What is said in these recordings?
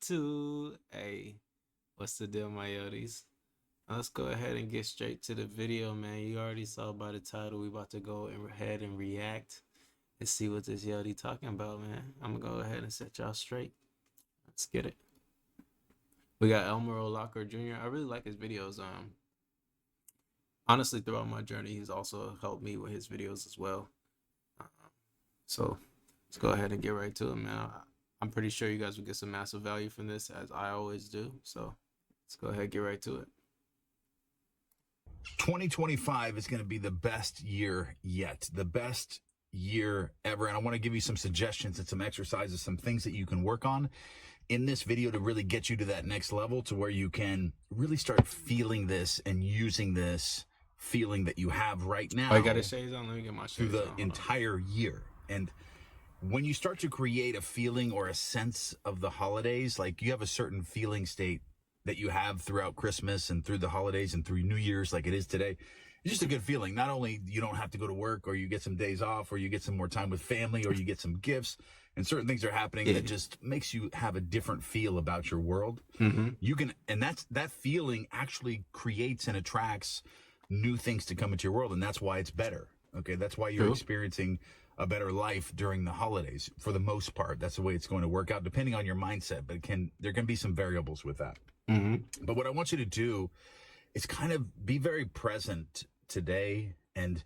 YouTube. Hey, what's the deal, my yodis? Let's go ahead and get straight to the video, man. You already saw by the title. We about to go ahead and react and see what this yodi talking about, man. I'm gonna go ahead and set y'all straight. Let's get it. We got Elmer O Locker Jr. I really like his videos. Honestly, throughout my journey, he's also helped me with his videos as well. So let's go ahead and get right to it, man. I'm pretty sure you guys will get some massive value from this, as I always do. So let's go ahead and get right to it. 2025 is going to be the best year yet, the best year ever. And I want to give you some suggestions and some exercises, some things that you can work on in this video to really get you to that next level, to where you can really start feeling this and using this feeling that you have right now. I got to shades on. Let me get my shades through the on. entire year. And when you start to create a feeling or a sense of the holidays, like you have a certain feeling state that you have throughout Christmas and through the holidays and through New Year's, like it is today, it's just a good feeling. Not only you don't have to go to work, or you get some days off, or you get some more time with family, or you get some gifts, and certain things are happening that just makes you have a different feel about your world. You can, and that feeling actually creates and attracts new things to come into your world, and that's why it's better. Okay, that's why you're experiencing a better life during the holidays. For the most part, that's the way it's going to work out, depending on your mindset. But there can be some variables with that. But what I want you to do is kind of be very present today, and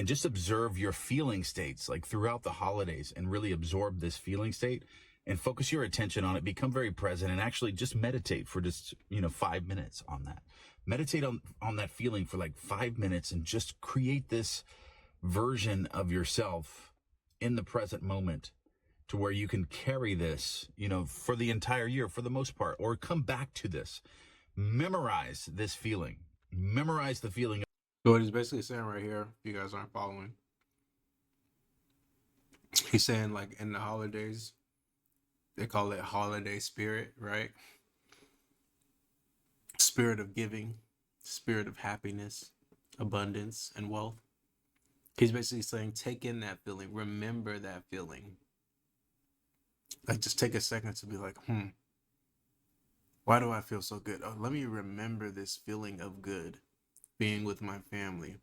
just observe your feeling states, like throughout the holidays, and really absorb this feeling state and focus your attention on it. Become very present, and actually just meditate for just 5 minutes on that. Meditate on that feeling for like 5 minutes, and just create this version of yourself in the present moment, to where you can carry this, for the entire year, for the most part, or come back to this. Memorize this feeling. Memorize the feeling. So what he's basically saying right here, if you guys aren't following, he's saying, like, in the holidays, they call it holiday spirit, right? Spirit of giving, spirit of happiness, abundance, and wealth. He's basically saying, take in that feeling, remember that feeling. Like, just take a second to be like, why do I feel so good? Oh, let me remember this feeling of good, being with my family.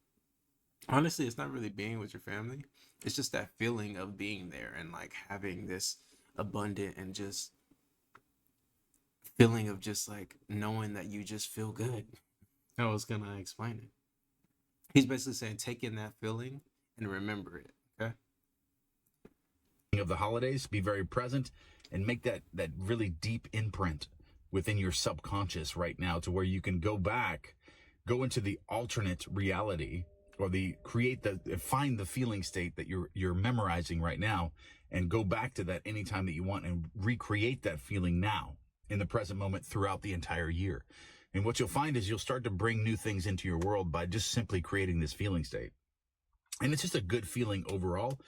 Honestly, it's not really being with your family. It's just that feeling of being there, and like having this abundant and just feeling of just like knowing that you just feel good. I was gonna explain it. He's basically saying, take in that feeling and remember it. Okay. Of the holidays, be very present, and make that really deep imprint within your subconscious right now, to where you can go into the alternate reality, or find the feeling state that you're memorizing right now, and go back to that anytime that you want, and recreate that feeling now in the present moment throughout the entire year. And what you'll find is you'll start to bring new things into your world by just simply creating this feeling state. And it's just a good feeling overall.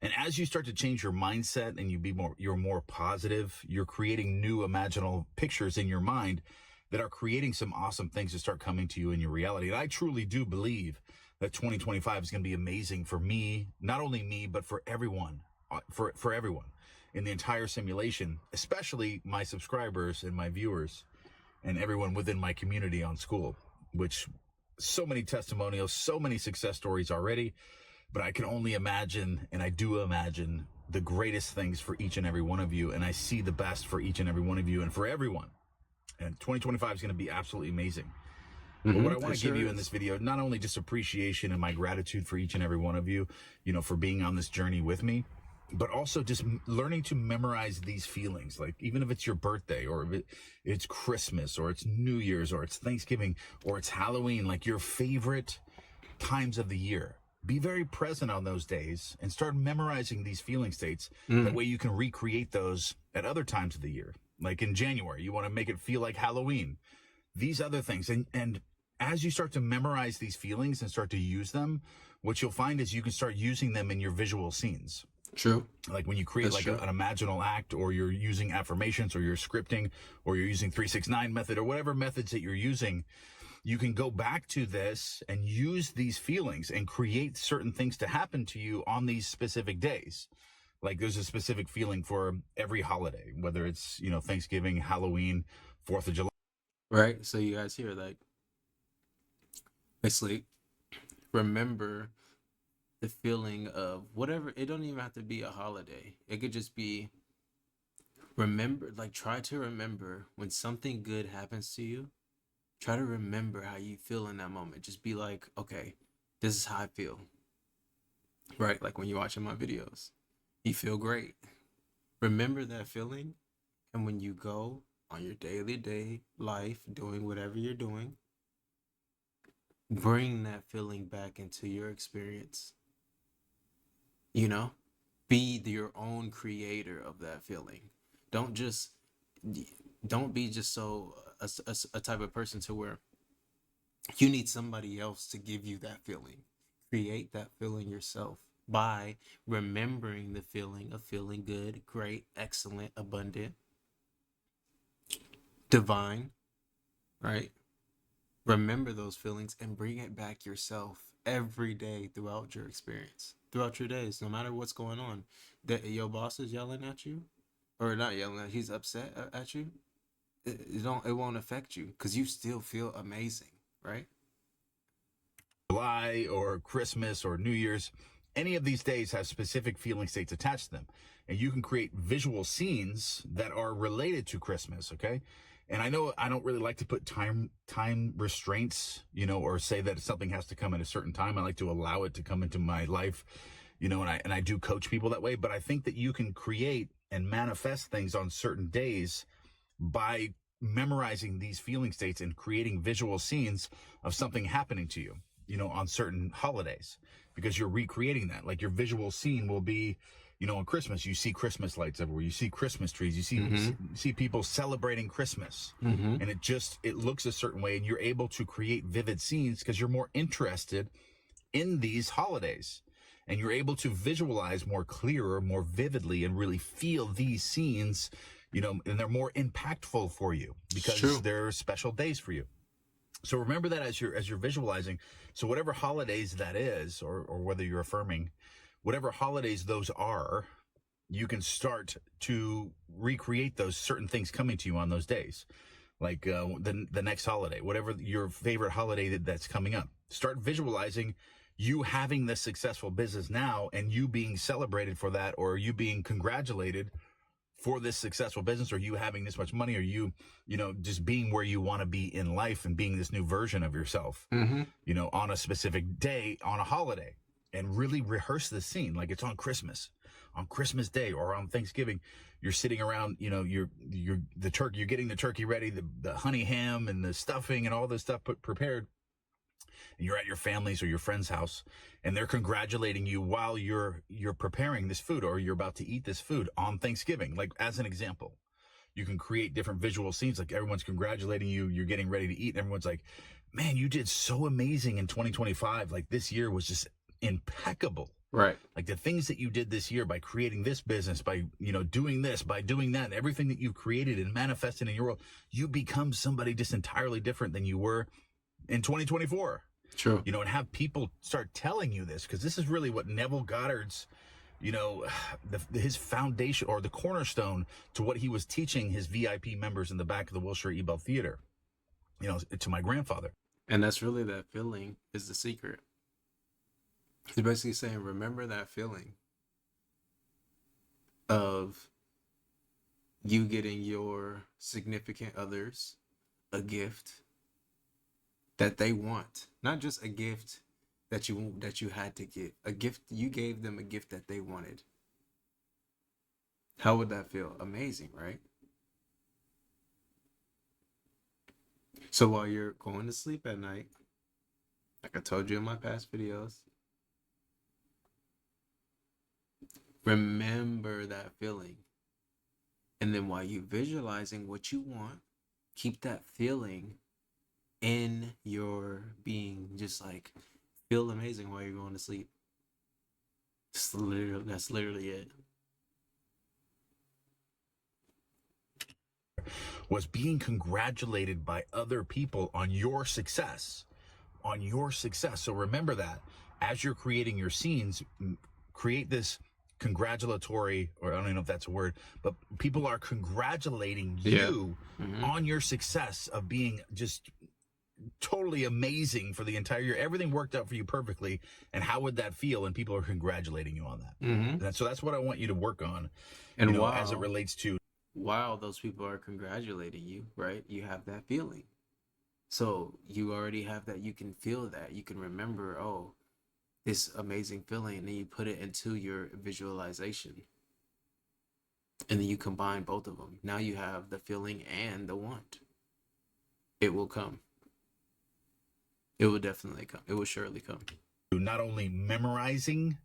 And as you start to change your mindset, and you're more positive, you're creating new imaginal pictures in your mind that are creating some awesome things to start coming to you in your reality. And I truly do believe that 2025 is going to be amazing for me, not only me, but for everyone, for everyone in the entire simulation, especially my subscribers and my viewers, and everyone within my community on School, which so many testimonials, so many success stories already. But I can only imagine, and I do imagine, the greatest things for each and every one of you. And I see the best for each and every one of you, and for everyone. And 2025 is going to be absolutely amazing. But what I want to give you in this video, not only just appreciation and my gratitude for each and every one of you, for being on this journey with me, but also just learning to memorize these feelings. Like, even if it's your birthday, or if it's Christmas, or it's New Year's, or it's Thanksgiving, or it's Halloween, like your favorite times of the year. Be very present on those days, and start memorizing these feeling states. That way you can recreate those at other times of the year. Like in January, you want to make it feel like Halloween. These other things. And as you start to memorize these feelings and start to use them, what you'll find is you can start using them in your visual scenes. True. Like when you create an imaginal act, or you're using affirmations, or you're scripting, or you're using 369 method, or whatever methods that you're using, you can go back to this and use these feelings and create certain things to happen to you on these specific days. Like there's a specific feeling for every holiday, whether it's, Thanksgiving, Halloween, 4th of July. Right? So you guys hear, like, basically remember the feeling of whatever. It don't even have to be a holiday. It could just be, remember, like, try to remember when something good happens to you. Try to remember how you feel in that moment. Just be like, okay, this is how I feel. Right? Like when you're watching my videos, you feel great. Remember that feeling. And when you go on your daily day life, doing whatever you're doing, bring that feeling back into your experience. You know, be your own creator of that feeling. Don't just, don't be just so a type of person to where you need somebody else to give you that feeling. Create that feeling yourself by remembering the feeling of feeling good, great, excellent, abundant, divine, right? Remember those feelings and bring it back yourself every day throughout your experience, throughout your days, no matter what's going on. That your boss is yelling at you, or not yelling at, he's upset at you. It won't affect you because you still feel amazing, right? July or Christmas or New Year's, any of these days have specific feeling states attached to them. And you can create visual scenes that are related to Christmas, okay? And I know I don't really like to put time restraints, or say that something has to come at a certain time. I like to allow it to come into my life, and I do coach people that way. But I think that you can create and manifest things on certain days by memorizing these feeling states and creating visual scenes of something happening to you, on certain holidays, because you're recreating that. Like your visual scene will be, on Christmas, you see Christmas lights everywhere, you see Christmas trees, you see people celebrating Christmas, and it looks a certain way, and you're able to create vivid scenes because you're more interested in these holidays, and you're able to visualize more clearer, more vividly, and really feel these scenes, and they're more impactful for you because they're special days for you. So remember that as you're visualizing. So whatever holidays that is, or whether you're affirming, whatever holidays those are, you can start to recreate those certain things coming to you on those days. Like the next holiday, whatever your favorite holiday that's coming up, start visualizing you having this successful business now and you being celebrated for that, or you being congratulated for this successful business, or you having this much money, or you just being where you want to be in life and being this new version of yourself, on a specific day, on a holiday, and really rehearse the scene. Like it's on Christmas Day or on Thanksgiving, you're sitting around, you're getting the turkey ready, the honey ham and the stuffing and all this stuff prepared. And you're at your family's or your friend's house, and they're congratulating you while you're preparing this food, or you're about to eat this food on Thanksgiving. Like as an example, you can create different visual scenes. Like everyone's congratulating you, you're getting ready to eat, and everyone's like, man, you did so amazing in 2025. Like this year was just impeccable. Right. Like the things that you did this year by creating this business, by, doing this, by doing that, everything that you've created and manifested in your world, you become somebody just entirely different than you were in 2024. True. And have people start telling you this, because this is really what Neville Goddard's, his foundation, or the cornerstone to what he was teaching his VIP members in the back of the Wilshire Ebell Theater, to my grandfather. And that's really, that feeling is the secret. He's basically saying, remember that feeling of you getting your significant others a gift that they want, not just a gift that you had to get, a gift you gave them, a gift that they wanted. How would that feel? Amazing, right? So while you're going to sleep at night, like I told you in my past videos, remember that feeling. And then while you're visualizing what you want, keep that feeling in your being. Just like feel amazing while you're going to sleep. That's literally it. Was being congratulated by other people on your success. So remember that as you're creating your scenes, create this congratulatory, or I don't even know if that's a word, but people are congratulating Yeah. you on your success of being just totally amazing for the entire year. Everything worked out for you perfectly. And how would that feel? And people are congratulating you on that. Mm-hmm. So that's what I want you to work on, And you know, as it relates to. while those people are congratulating you, right, you have that feeling. So you already have that. You can feel that. You can remember, oh, this amazing feeling, and then you put it into your visualization. And then you combine both of them. Now you have the feeling and the want. It will come. It will definitely come. It will surely come. Not only memorizing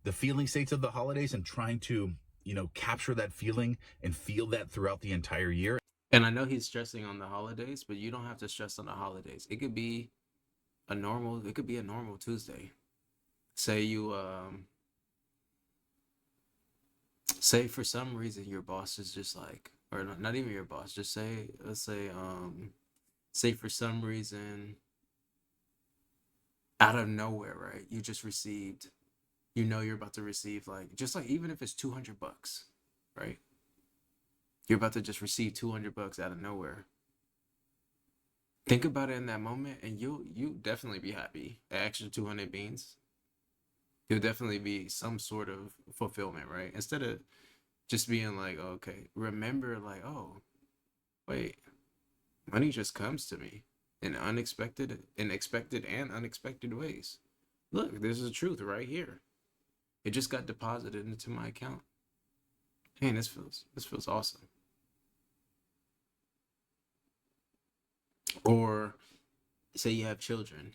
the feeling states of the holidays and trying to, you know, capture that feeling and feel that throughout the entire year. And I know he's stressing on the holidays, but you don't have to stress on the holidays. It could be a normal Tuesday. Say you say for some reason your boss is just like, or not even your boss, just say, let's say for some reason out of nowhere, right, you just received, you know, you're about to receive, like, just like, even if it's $200, right, you're about to just receive $200 out of nowhere. Think about it in that moment, and you definitely be happy. An extra 200 beans, you'll definitely be some sort of fulfillment, right? Instead of just being like, okay, remember, like, oh, wait, money just comes to me in expected and unexpected ways. Look, this is the truth right here. It just got deposited into my account. Man, this feels awesome. Or say you have children.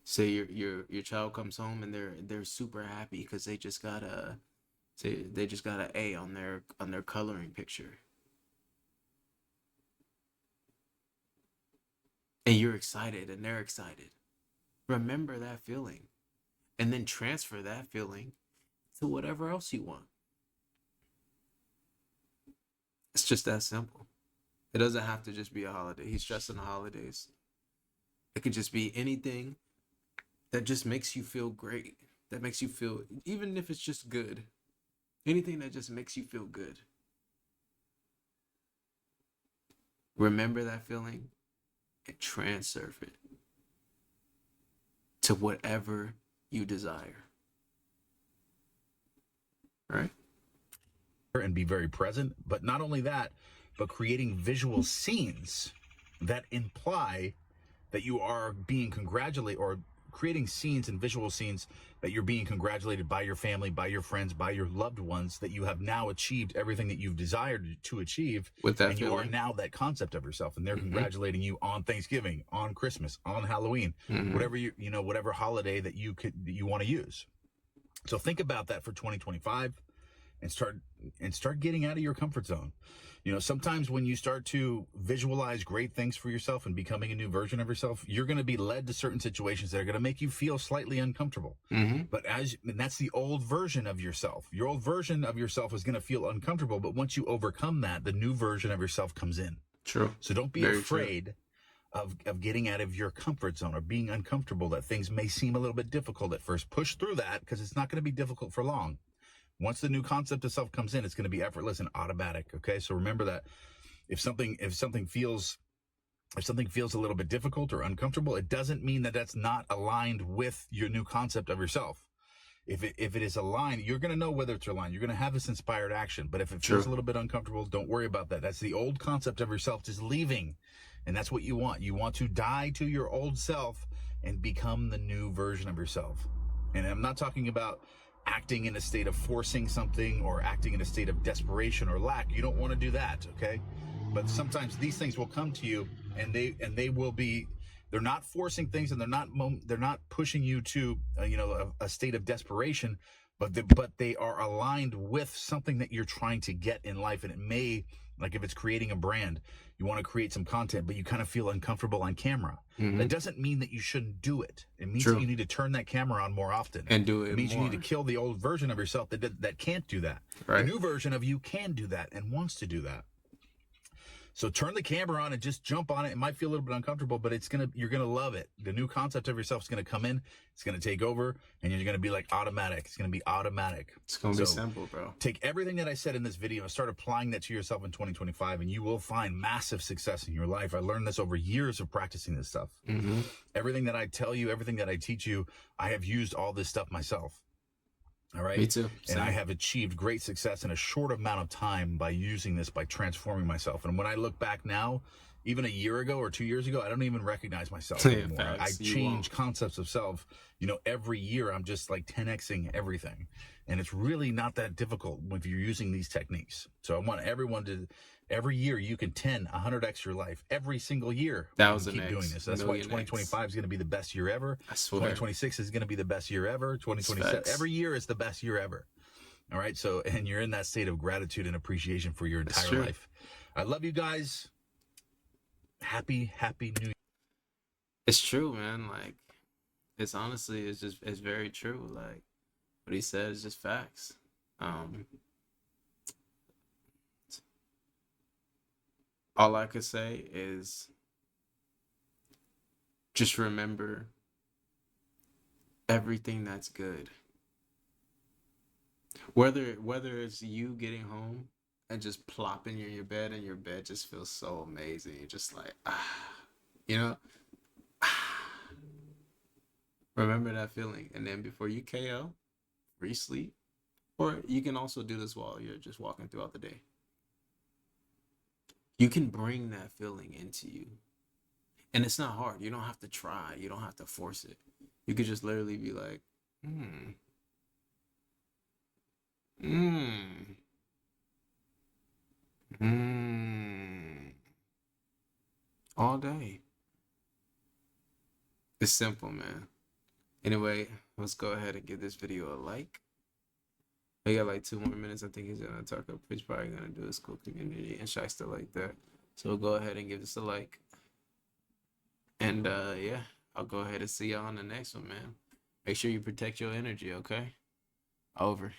Say your child comes home and they're super happy because they just got an A on their coloring picture. And you're excited and they're excited. Remember that feeling. And then transfer that feeling to whatever else you want. It's just that simple. It doesn't have to just be a holiday. He's stressing the holidays. It could just be anything that just makes you feel great. That makes you feel, even if it's just good. Anything that just makes you feel good. Remember that feeling and transfer it to whatever you desire. Right? And be very present. But not only that, but creating visual scenes that imply that you are being congratulated, or creating scenes and visual scenes that you're being congratulated by your family, by your friends, by your loved ones, that you have now achieved everything that you've desired to achieve. With that and feeling. You are now that concept of yourself, and they're congratulating you on Thanksgiving, on Christmas, on Halloween, whatever whatever holiday that you want to use. So think about that for 2025 and start getting out of your comfort zone. You know, sometimes when you start to visualize great things for yourself and becoming a new version of yourself, you're going to be led to certain situations that are going to make you feel slightly uncomfortable. But and that's the old version of yourself. Your old version of yourself is going to feel uncomfortable, but once you overcome that, the new version of yourself comes in. True. So don't be afraid of getting out of your comfort zone or being uncomfortable, that things may seem a little bit difficult at first. Push through that, because it's not going to be difficult for long. Once the new concept of self comes in, it's going to be effortless and automatic. Okay, so remember that if something feels a little bit difficult or uncomfortable, it doesn't mean that that's not aligned with your new concept of yourself. If it is aligned, you're going to know whether it's aligned. You're going to have this inspired action. But if it feels a little bit uncomfortable, don't worry about that. That's the old concept of yourself just leaving, and that's what you want. You want to die to your old self and become the new version of yourself. And I'm not talking about acting in a state of forcing something or acting in a state of desperation or lack. You don't want to do that, okay? But sometimes these things will come to you, and they will be, they're not forcing things, and they're not pushing you to a state of desperation, but they are aligned with something that you're trying to get in life. And it may, like if it's creating a brand, you want to create some content, but you kind of feel uncomfortable on camera. That doesn't mean that you shouldn't do it. It means that you need to turn that camera on more often and do it. It means more. You need to kill the old version of yourself that can't do that. Right. The new version of you can do that and wants to do that. So turn the camera on and just jump on it. It might feel a little bit uncomfortable, but you're gonna love it. The new concept of yourself is gonna come in, it's gonna take over, and you're gonna be like automatic. It's gonna be automatic. It's gonna be simple, bro. Take everything that I said in this video and start applying that to yourself in 2025, and you will find massive success in your life. I learned this over years of practicing this stuff. Mm-hmm. Everything that I tell you, everything that I teach you, I have used all this stuff myself. All right. Me too. And I have achieved great success in a short amount of time by using this, by transforming myself. And when I look back now, even a year ago or 2 years ago, I don't even recognize myself anymore. I change concepts of self. You know, every year I'm just like 10xing everything. And it's really not that difficult if you're using these techniques. So I want everyone to, every year you can 100x your life every single year. 1,000x. Keep doing this. That's why 2025 is going to be the best year ever. I swear. 2026 is going to be the best year ever. 2027, every year is the best year ever. All right. So, and you're in that state of gratitude and appreciation for your entire life. I love you guys. Happy New Year. It's true, man. Like, it's honestly, it's very true. Like, what he said is just facts. All I could say is just remember everything that's good. Whether it's you getting home and just plopping in your bed and your bed just feels so amazing. You're just like, you know, remember that feeling. And then before you KO, re-sleep, or you can also do this while you're just walking throughout the day. You can bring that feeling into you. And it's not hard. You don't have to try. You don't have to force it. You could just literally be like, all day. It's simple, man. Anyway, let's go ahead and give this video a like. We got like 2 more minutes. I think he's gonna talk up. He's probably gonna do a school community and shy stuff like that. So we'll go ahead and give this a like. And yeah, I'll go ahead and see y'all on the next one, man. Make sure you protect your energy, okay? Over.